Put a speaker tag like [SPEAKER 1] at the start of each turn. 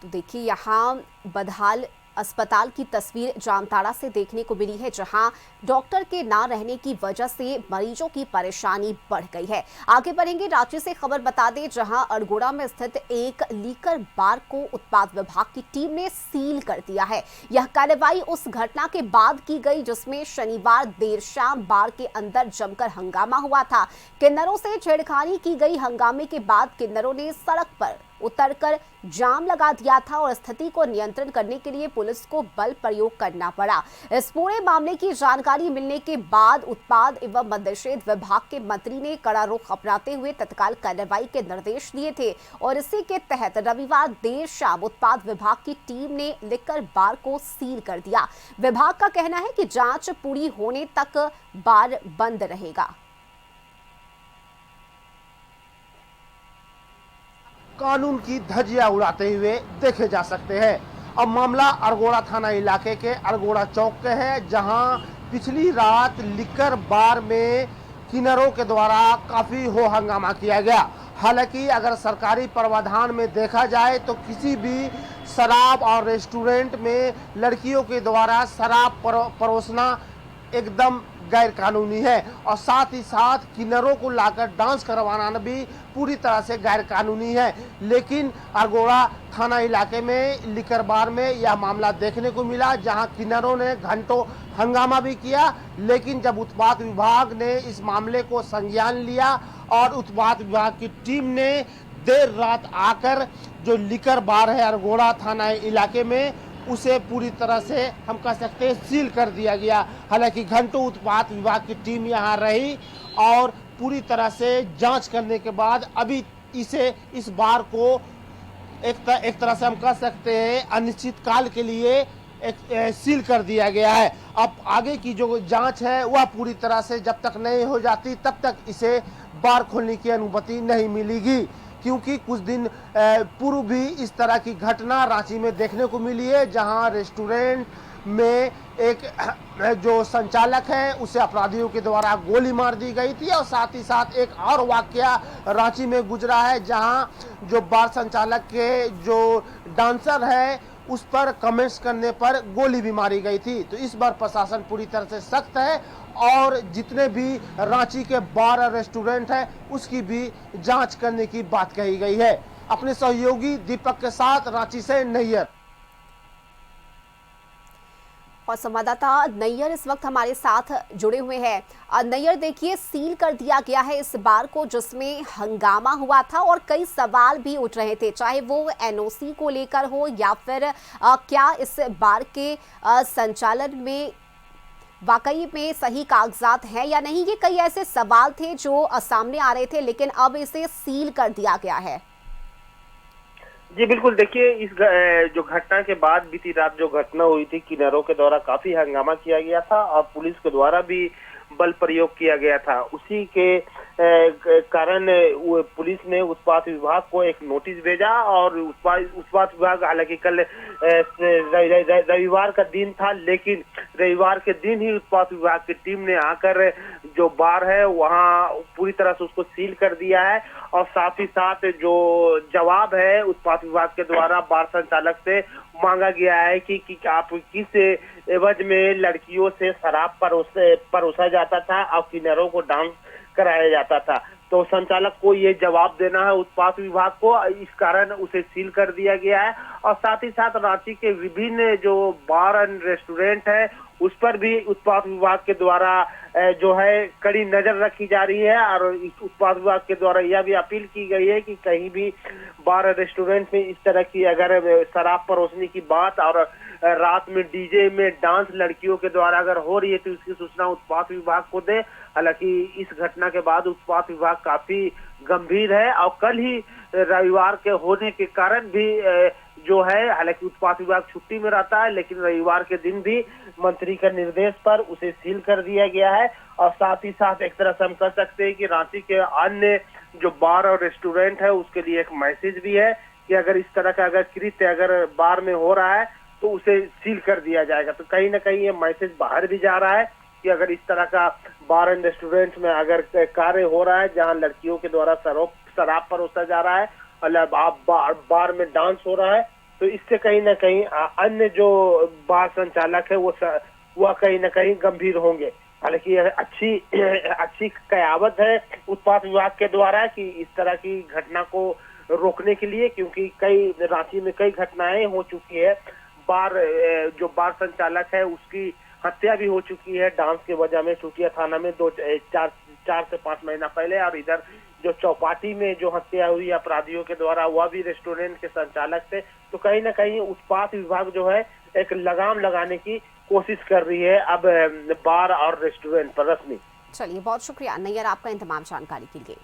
[SPEAKER 1] तो देखिए यहाँ बदहाल अस्पताल की तस्वीर जामताड़ा से देखने को मिली है, जहां डॉक्टर के ना रहने की वजह से मरीजों की परेशानी बढ़ गई है। आगे बढ़ेंगे, रांची से खबर बता दें, जहां अड़गोड़ा में स्थित एक लीकर बार को उत्पाद विभाग की टीम ने सील कर दिया है। यह कार्रवाई उस घटना के बाद की गई जिसमें शनिवार देर शाम बार के अंदर जमकर हंगामा हुआ था। किन्नरों से छेड़खानी की गई। हंगामे के बाद किन्नरों ने सड़क पर उतरकर जाम लगा दिया था और स्थिति को नियंत्रण करने के लिए पुलिस को बल प्रयोग करना पड़ा। इस पूरे मामले की जानकारी मिलने के बाद उत्पाद एवं मद्यनिषेध विभाग के मंत्री ने कड़ा रुख अपनाते हुए तत्काल कार्रवाई के निर्देश दिए थे और इसी के तहत रविवार देर शाम उत्पाद विभाग की टीम ने लिकर बार को सील कर दिया। विभाग का कहना है कि जांच पूरी होने तक बार बंद रहेगा।
[SPEAKER 2] कानून की धज्जियां उड़ाते हुए देखे जा सकते हैं। अब मामला अड़गोड़ा थाना इलाके के अड़गोड़ा चौक के है, जहां पिछली रात लिकर बार में किन्नरों के द्वारा काफी हो हंगामा किया गया। हालांकि अगर सरकारी प्रावधान में देखा जाए तो किसी भी शराब और रेस्टोरेंट में लड़कियों के द्वारा शराब परोसना एकदम गैर कानूनी है और साथ ही साथ किन्नरों को लाकर डांस करवाना भी पूरी तरह से गैर कानूनी है। लेकिन अड़गोड़ा थाना इलाके में लिकर बार में यह मामला देखने को मिला, जहां किन्नरों ने घंटों हंगामा भी किया। लेकिन जब उत्पाद विभाग ने इस मामले को संज्ञान लिया और उत्पाद विभाग की टीम ने देर रात आकर जो लिकर बार है अड़गोड़ा थाना इलाके में उसे पूरी तरह से हम कह सकते हैं सील कर दिया गया। हालांकि घंटों उत्पाद विभाग की टीम यहां रही और पूरी तरह से जांच करने के बाद अभी इस बार को एक तरह से हम कह सकते हैं अनिश्चित काल के लिए सील कर दिया गया है। अब आगे की जो जांच है वह पूरी तरह से जब तक नहीं हो जाती तब तक इसे बार खोलने की अनुमति नहीं मिलेगी, क्योंकि कुछ दिन पूर्व भी इस तरह की घटना रांची में देखने को मिली है, जहां रेस्टोरेंट में एक जो संचालक है उसे अपराधियों के द्वारा गोली मार दी गई थी। और साथ ही साथ एक और वाकया रांची में गुजरा है, जहां जो बार संचालक के जो डांसर है उस पर कमेंट्स करने पर गोली भी मारी गई थी। तो इस बार प्रशासन पूरी तरह से सख्त है और जितने भी रांची के बार और रेस्टोरेंट है उसकी भी जांच करने की बात कही गई है। अपने सहयोगी दीपक के साथ रांची से नैयर।
[SPEAKER 1] और संवाददाता नैयर इस वक्त हमारे साथ जुड़े हुए हैं। नैयर, देखिए सील कर दिया गया है इस बार को, जिसमें हंगामा हुआ था और कई सवाल भी उठ रहे थे, चाहे वो एनओसी को लेकर हो या फिर क्या इस बार के संचालन में वाकई में सही कागजात हैं या नहीं। ये कई ऐसे सवाल थे जो सामने आ रहे थे, लेकिन अब इसे सील कर दिया गया है।
[SPEAKER 3] जी बिल्कुल, देखिए इस जो घटना के बाद बीती रात जो घटना हुई थी, किन्नरों के द्वारा काफी हंगामा किया गया था और पुलिस के द्वारा भी बल प्रयोग किया गया था। उसी के कारण पुलिस ने उत्पाद विभाग को एक नोटिस भेजा और उत्पाद विभाग, हालांकि कल रविवार का दिन था, लेकिन रविवार के दिन ही उत्पाद विभाग की टीम ने आकर जो बार है वहां पूरी तरह से उसको सील कर दिया है। और साथ ही साथ जो जवाब है उत्पाद विभाग के द्वारा बार संचालक से मांगा गया है कि आप किस एवज में लड़कियों से शराब परोसा जाता था और किन्नरों को डांस कराया जाता था। तो संचालक को ये जवाब देना है उत्पाद विभाग को, इस कारण उसे सील कर दिया गया है। और साथ ही साथ रांची के विभिन्न जो बार एंड रेस्टोरेंट है उस पर भी उत्पाद विभाग के द्वारा जो है कड़ी नजर रखी जा रही है और इस उत्पाद विभाग के द्वारा यह भी अपील की गई है कि कहीं भी बार रेस्टोरेंट में इस तरह की अगर शराब परोसने की बात और रात में डीजे में डांस लड़कियों के द्वारा अगर हो रही है तो उसकी सूचना उत्पाद विभाग को दे। हालांकि इस घटना के बाद उत्पाद विभाग काफी गंभीर है और कल ही रविवार के होने के कारण भी जो है, हालांकि उत्पाद विभाग छुट्टी में रहता है, लेकिन रविवार के दिन भी मंत्री के निर्देश पर उसे सील कर दिया गया है। और साथ ही साथ एक तरह से हम कह सकते हैं कि रांची के अन्य जो बार और रेस्टोरेंट है उसके लिए एक मैसेज भी है कि अगर इस तरह का अगर कृत्य अगर बार में हो रहा है तो उसे सील कर दिया जाएगा। तो कहीं ना कहीं ये मैसेज बाहर भी जा रहा है कि अगर इस तरह का बार एंड रेस्टोरेंट में अगर कार्य हो रहा है जहां लड़कियों के द्वारा शराब परोसा जा रहा है और बार में डांस हो रहा है तो इससे कहीं ना कहीं अन्य जो बार संचालक है वह कहीं ना कहीं गंभीर होंगे। हालांकि यह अच्छी कयावत है उत्पाद विभाग के द्वारा कि इस तरह की घटना को रोकने के लिए, क्योंकि रांची में कई घटनाएं हो चुकी है। जो बार संचालक है उसकी हत्या भी हो चुकी है डांस के वजह में चुटिया थाना में 4 से 5 महीना पहले, और इधर जो चौपाटी में जो हत्या हुई अपराधियों के द्वारा वह भी रेस्टोरेंट के संचालक थे। तो कहीं ना कहीं उत्पाद विभाग जो है एक लगाम लगाने की कोशिश कर रही है अब बार और रेस्टोरेंट पर। रश्मि,
[SPEAKER 1] चलिए बहुत शुक्रिया नैयर आपका इन तमाम जानकारी के लिए।